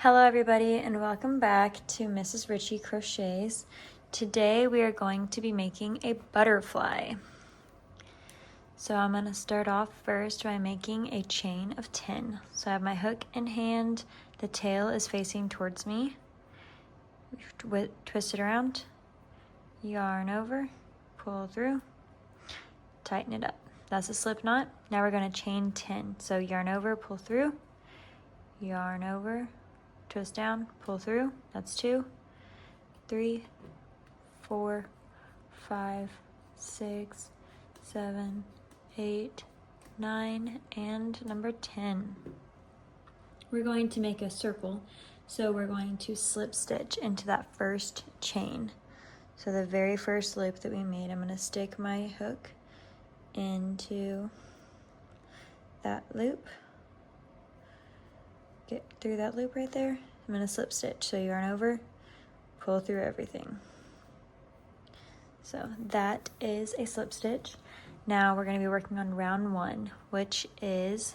Hello everybody and welcome back to Mrs. Ritchie Crochets. Today we are going to be making a butterfly. So I'm going to start off first by making a chain of 10. So I have my hook in hand, the tail is facing towards me, twist it around, yarn over, pull through, tighten it up. That's a slip knot. Now we're going to chain 10. So yarn over, pull through, yarn over, twist down, pull through, that's 2, 3, 4, 5, 6, 7, 8, 9, and number 10. We're going to make a circle, so we're going to slip stitch into that first chain. So the very first loop that we made, I'm going to stick my hook into that loop. Get through that loop right there. I'm going to slip stitch. So yarn over, pull through everything. So that is a slip stitch. Now we're going to be working on round 1, which is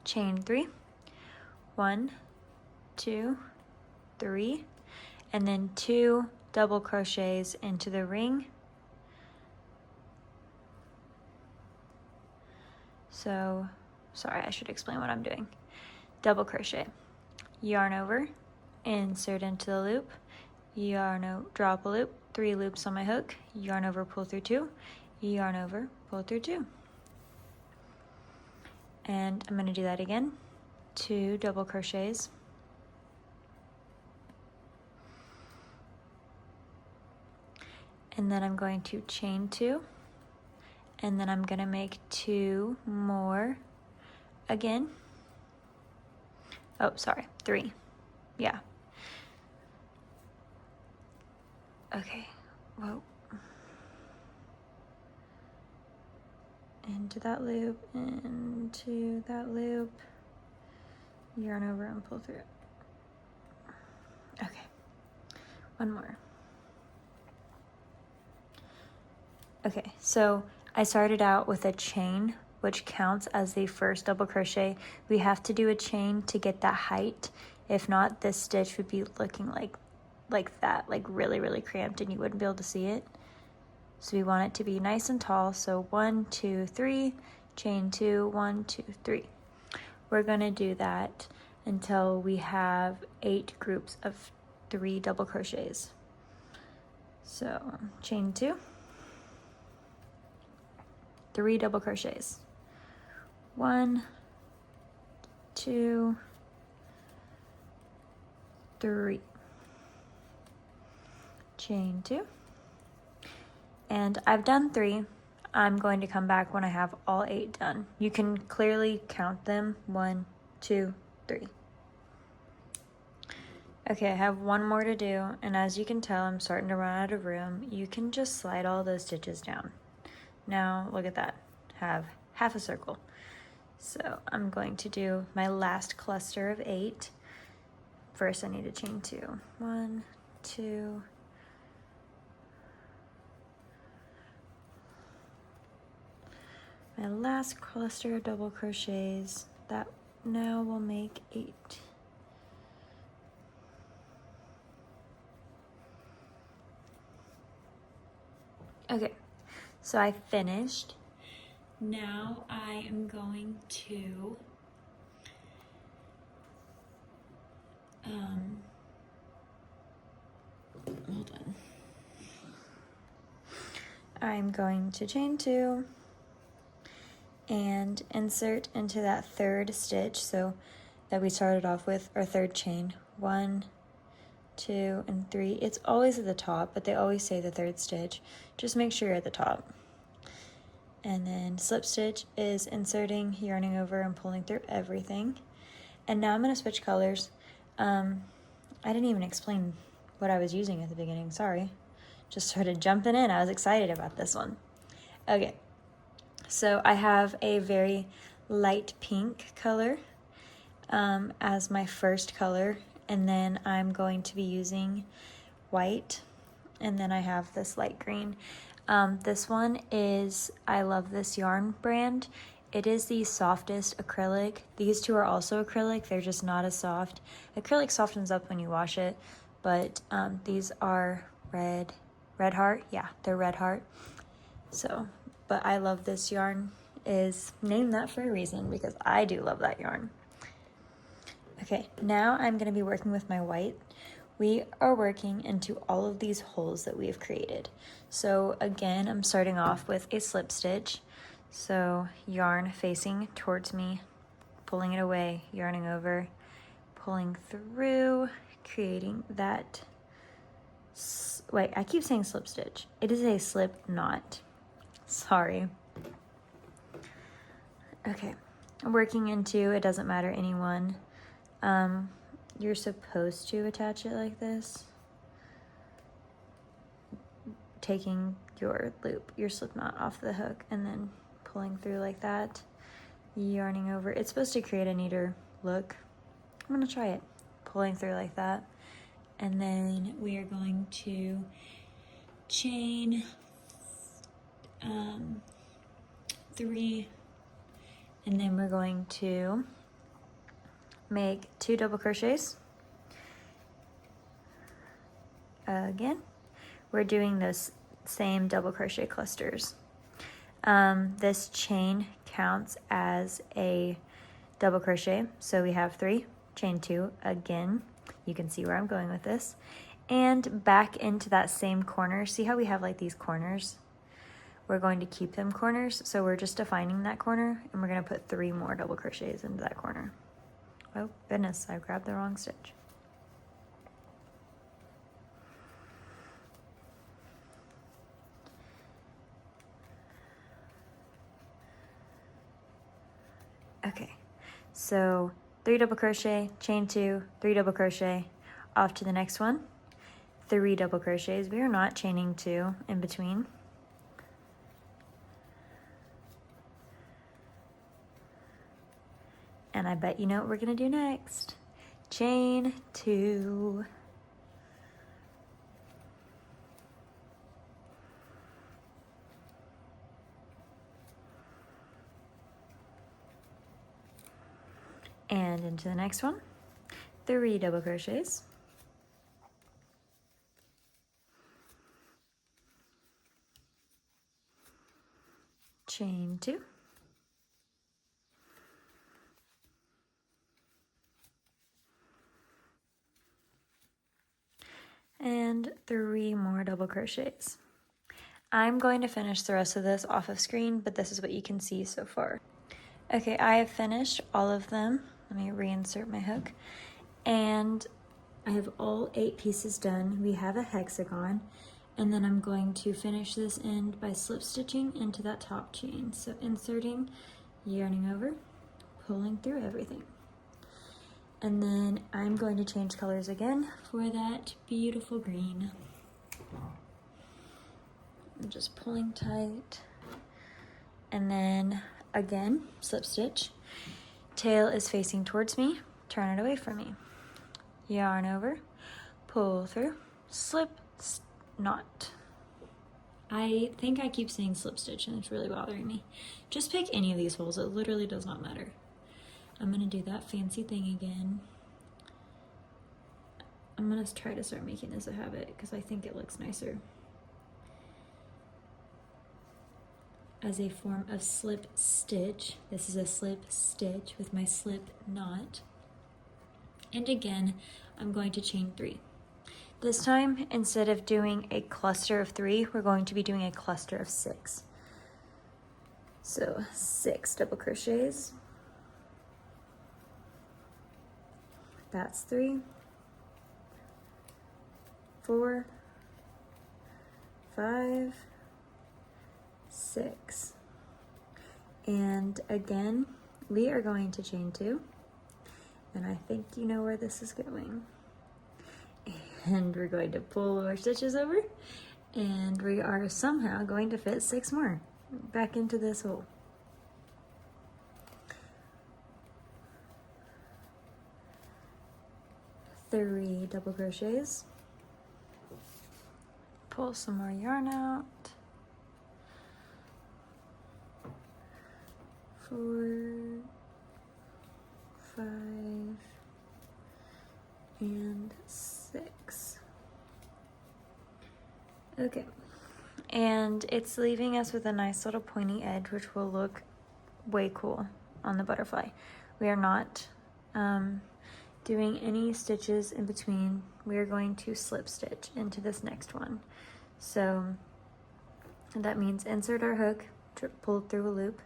chain 3, 1, 2, 3, and then 2 double crochets into the ring. So, sorry, I should explain what I'm doing. Double crochet, yarn over, insert into the loop, yarn over, drop a loop, 3 loops on my hook, yarn over, pull through 2, yarn over, pull through 2. And I'm going to do that again, 2 double crochets, and then I'm going to chain 2, and then I'm going to make 2 more again. Oh, sorry, 3. Yeah. Okay, whoa. Into that loop, into that loop, yarn over and pull through. Okay, one more. Okay, so I started out with a chain, which counts as the first double crochet. We have to do a chain to get that height. If not, this stitch would be looking like that, like really cramped, and you wouldn't be able to see it. So we want it to be nice and tall. So 1, 2, 3, chain 2, 1, 2, 3. We're gonna do that until we have 8 groups of 3 double crochets. So chain 2, 3 double crochets, 1, 2, 3, chain 2, and I've done 3. I'm going to come back when I have all 8 done. You can clearly count them, 1, 2, 3. Okay, I have one more to do, and as you can tell, I'm starting to run out of room. You can just slide all those stitches down. Now, look at that, have half a circle. So I'm going to do my last cluster of 8. First, I need to chain 2. 1, 2, my last cluster of double crochets, that now will make 8. Okay, so I finished. Now I am going to hold on. I'm going to chain 2 and insert into that third stitch, so that we started off with, our third chain, 1, 2, and 3. It's always at the top, but they always say the third stitch. Just make sure you're at the top. And then slip stitch is inserting, yarning over, and pulling through everything. And now I'm going to switch colors. I didn't even explain what I was using at the beginning, sorry. Just started jumping in, I was excited about this one. Okay, so I have a very light pink color as my first color, and then I'm going to be using white, and then I have this light green. This one is, I love this yarn brand. It is the softest acrylic. These two are also acrylic, they're just not as soft. Acrylic softens up when you wash it, but these are red heart. Yeah, they're red heart. So, but I love this yarn. Is named that for a reason because I do love that yarn. Okay, now I'm going to be working with my white. We are working into all of these holes that we have created. So again, I'm starting off with a slip stitch. So yarn facing towards me, pulling it away, yarning over, pulling through, creating that, wait, I keep saying slip stitch. It is a slip knot. Sorry. Okay, I'm working into, it doesn't matter, any one. You're supposed to attach it like this. Taking your loop, your slip knot off the hook and then pulling through like that, yarning over. It's supposed to create a neater look. I'm gonna try it. Pulling through like that. And then we are going to chain 3, and then we're going to make 2 double crochets. Again, we're doing those same double crochet clusters. This chain counts as a double crochet, so we have 3, chain 2 again. You can see where I'm going with this, and back into that same corner. See how we have like these corners? We're going to keep them corners, so we're just defining that corner, and we're going to put 3 more double crochets into that corner. Oh goodness, I grabbed the wrong stitch. Okay, so 3 double crochet, chain 2, 3 double crochet, off to the next one, 3 double crochets. We are not chaining 2 in between. And I bet you know what we're gonna do next. Chain 2. And into the next one, 3 double crochets. Chain 2. And 3 more double crochets. I'm going to finish the rest of this off of screen, but this is what you can see so far. Okay, I have finished all of them. Let me reinsert my hook. And I have all 8 pieces done. We have a hexagon, and then I'm going to finish this end by slip stitching into that top chain. So inserting, yarning over, pulling through everything. And then I'm going to change colors again for that beautiful green. I'm just pulling tight. And then again, slip stitch. Tail is facing towards me, turn it away from me. Yarn over, pull through, slip knot. I think I keep saying slip stitch and it's really bothering me. Just pick any of these holes, it literally does not matter. I'm gonna do that fancy thing again. I'm gonna try to start making this a habit because I think it looks nicer. As a form of slip stitch. This is a slip stitch with my slip knot. And again, I'm going to chain 3. This time, instead of doing a cluster of 3, we're going to be doing a cluster of 6. So 6 double crochets. That's 3, 4, 5, 6. And again, we are going to chain 2. And I think you know where this is going. And we're going to pull our stitches over, and we are somehow going to fit 6 more back into this hole. Three double crochets. Pull some more yarn out. 4, 5, and 6. Okay, and it's leaving us with a nice little pointy edge, which will look way cool on the butterfly. We are not doing any stitches in between. We are going to slip stitch into this next one. So that means insert our hook, pull through a loop,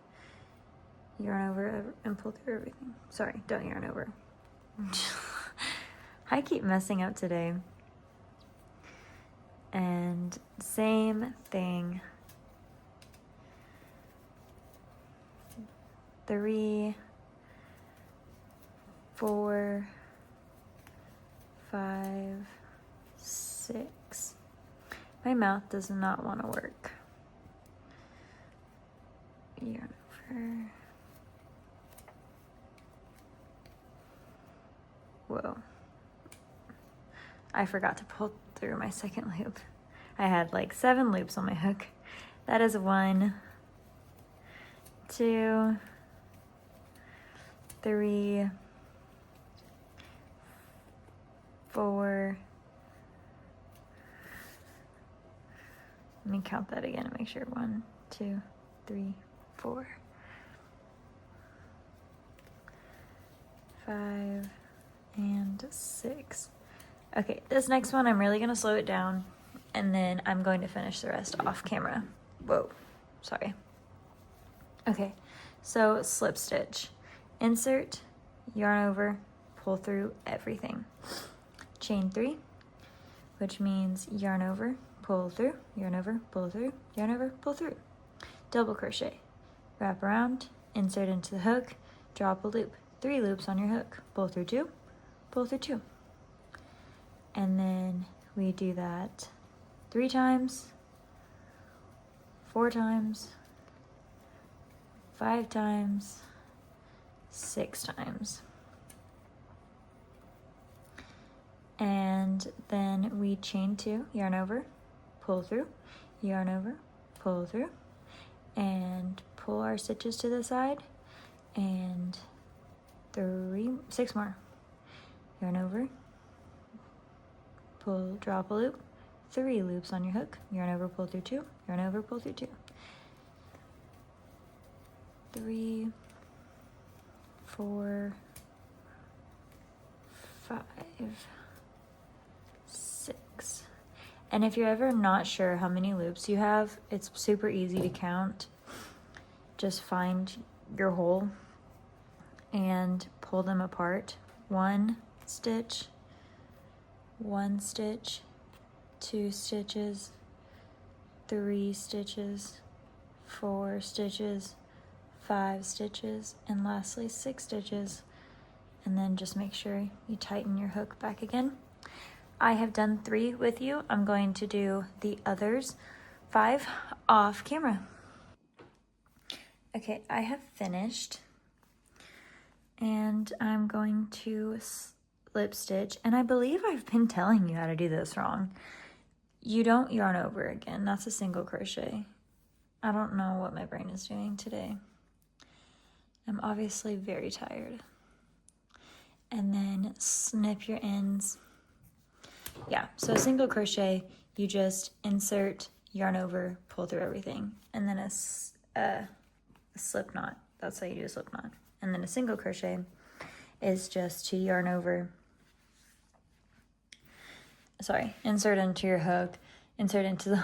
yarn over and pull through everything. Sorry, don't yarn over. I keep messing up today. And same thing. 3, 4, 5, 6. My mouth does not want to work. Yarn over. Whoa. I forgot to pull through my second loop. I had like 7 loops on my hook. That is 1, 2, 3, 4. Let me count that again and make sure. 1, 2, 3, 4, 5, and 6. Okay, this next one I'm really gonna slow it down, and then I'm going to finish the rest off camera. Whoa, sorry. Okay, so slip stitch. Insert, yarn over, pull through everything. Chain 3, which means yarn over, pull through, yarn over, pull through, yarn over, pull through. Double crochet, wrap around, insert into the hook, drop a loop. 3 loops on your hook, pull through 2, pull through 2. And then we do that 3 times, 4 times, 5 times, 6 times. And then we chain 2, yarn over, pull through, yarn over, pull through, and pull our stitches to the side, and 6 more. Yarn over, pull, drop a loop, 3 loops on your hook, yarn over, pull through 2, yarn over, pull through 2. 3, 4, 5, 6. And if you're ever not sure how many loops you have, it's super easy to count. Just find your hole and pull them apart. 1 stitch, 1 stitch, 2 stitches, 3 stitches, 4 stitches, 5 stitches, and lastly 6 stitches. And then just make sure you tighten your hook back again. I have done 3 with you. I'm going to do the others 5 off camera. Okay, I have finished, and I'm going to slip stitch, and I believe I've been telling you how to do this wrong. You don't yarn over again. That's a single crochet. I don't know what my brain is doing today. I'm obviously very tired. And then snip your ends. Yeah, so a single crochet, you just insert, yarn over, pull through everything, and then a slip knot. That's how you do a slip knot. And then a single crochet is just to yarn over, insert into your hook, insert into the,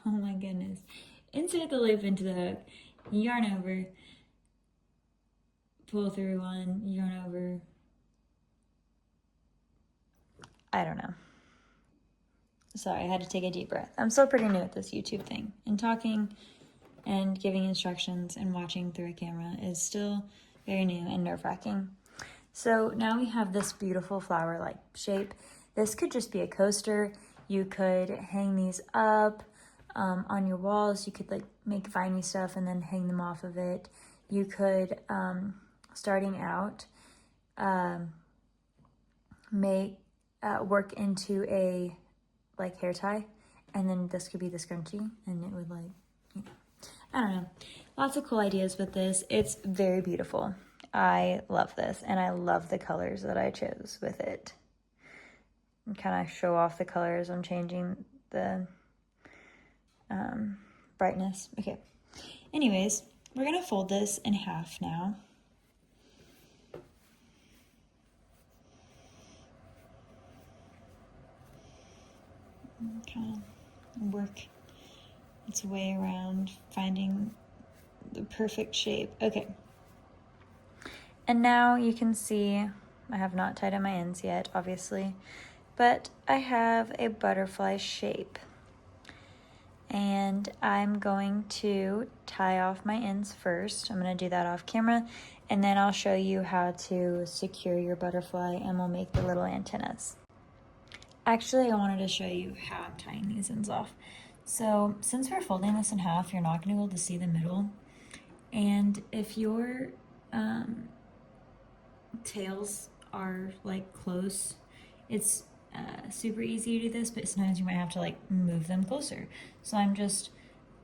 oh my goodness, insert the loop into the hook, yarn over, pull through 1, yarn over, I don't know. Sorry, I had to take a deep breath. I'm still pretty new at this YouTube thing, and talking and giving instructions and watching through a camera is still very new and nerve-wracking. So now we have this beautiful flower-like shape. This could just be a coaster. You could hang these up on your walls. You could like make viney stuff and then hang them off of it. You could, starting out, work into a like hair tie, and then this could be the scrunchie, and it would like, you know, I don't know. lots of cool ideas with this. It's very beautiful. I love this, and I love the colors that I chose with it. And kind of show off the colors. I'm changing the brightness. Okay. Anyways, we're going to fold this in half now. Kind of work its way around finding the perfect shape. Okay. And now you can see I have not tied on my ends yet, obviously, but I have a butterfly shape. And I'm going to tie off my ends first. I'm going to do that off camera, and then I'll show you how to secure your butterfly, and we'll make the little antennas. Actually, I wanted to show you how I'm tying these ends off. So since we're folding this in half, you're not going to be able to see the middle. And if your tails are like close, it's super easy to do this, but sometimes you might have to like move them closer. So I'm just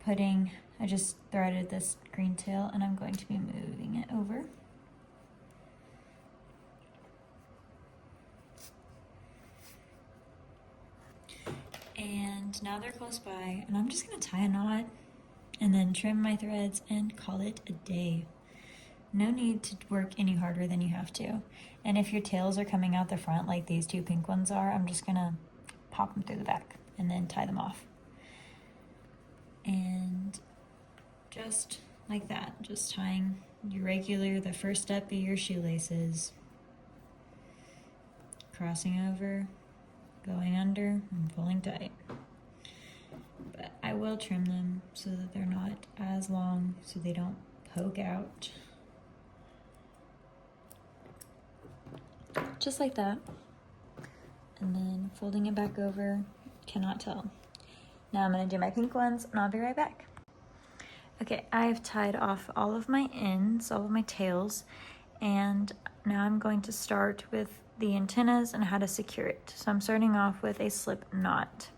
I just threaded this green tail, and I'm going to be moving it over. And now they're close by, and I'm just gonna tie a knot and then trim my threads and call it a day. No need to work any harder than you have to. And if your tails are coming out the front like these two pink ones are, I'm just gonna pop them through the back and then tie them off. And just like that, just tying the first step of your shoelaces, crossing over, going under, and pulling tight. But I will trim them so that they're not as long, so they don't poke out. Just like that. And then folding it back over, cannot tell. Now I'm going to do my pink ones, and I'll be right back. Okay, I've tied off all of my ends, all of my tails, and now I'm going to start with the antennas and how to secure it. So I'm starting off with a slip knot.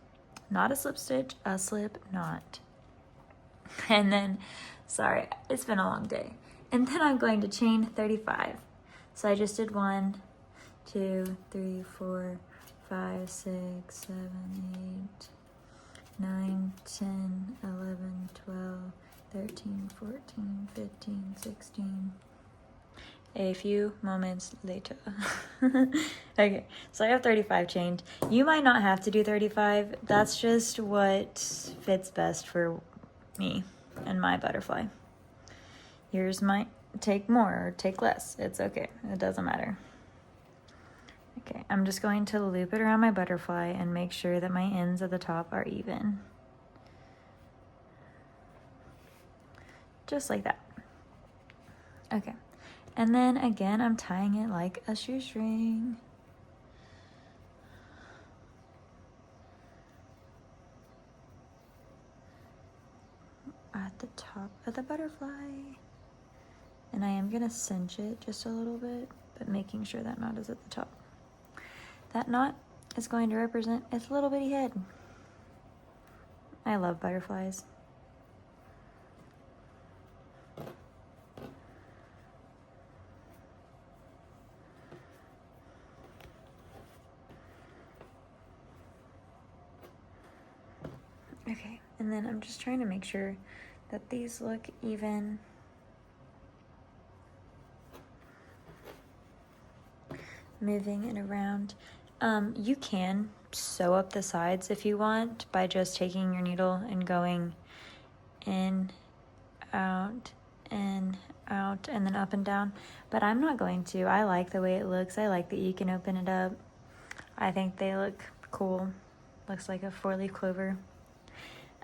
Not a slip stitch, a slip knot. And then, sorry, it's been a long day. And then I'm going to chain 35. So I just did 1, 2, 3, 4, 5, 6, 7, 8, 9, 10, 11, 12, 13, 14, 15, 16. A few moments later. Okay, so I have 35 chained. You might not have to do 35. That's just what fits best for me and my butterfly. Yours might take more or take less. It's okay. It doesn't matter. Okay, I'm just going to loop it around my butterfly and make sure that my ends at the top are even. Just like that. Okay. And then again, I'm tying it like a shoestring. At the top of the butterfly. And I am gonna cinch it just a little bit, but making sure that knot is at the top. That knot is going to represent its little bitty head. I love butterflies. Okay, and then I'm just trying to make sure that these look even. Moving it around. You can sew up the sides if you want by just taking your needle and going in, out, and then up and down. But I'm not going to. I like the way it looks. I like that you can open it up. I think they look cool. Looks like a 4-leaf clover.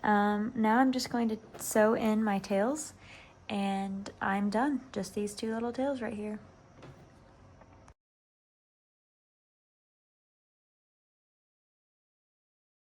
Now I'm just going to sew in my tails, and I'm done. Just these two little tails right here.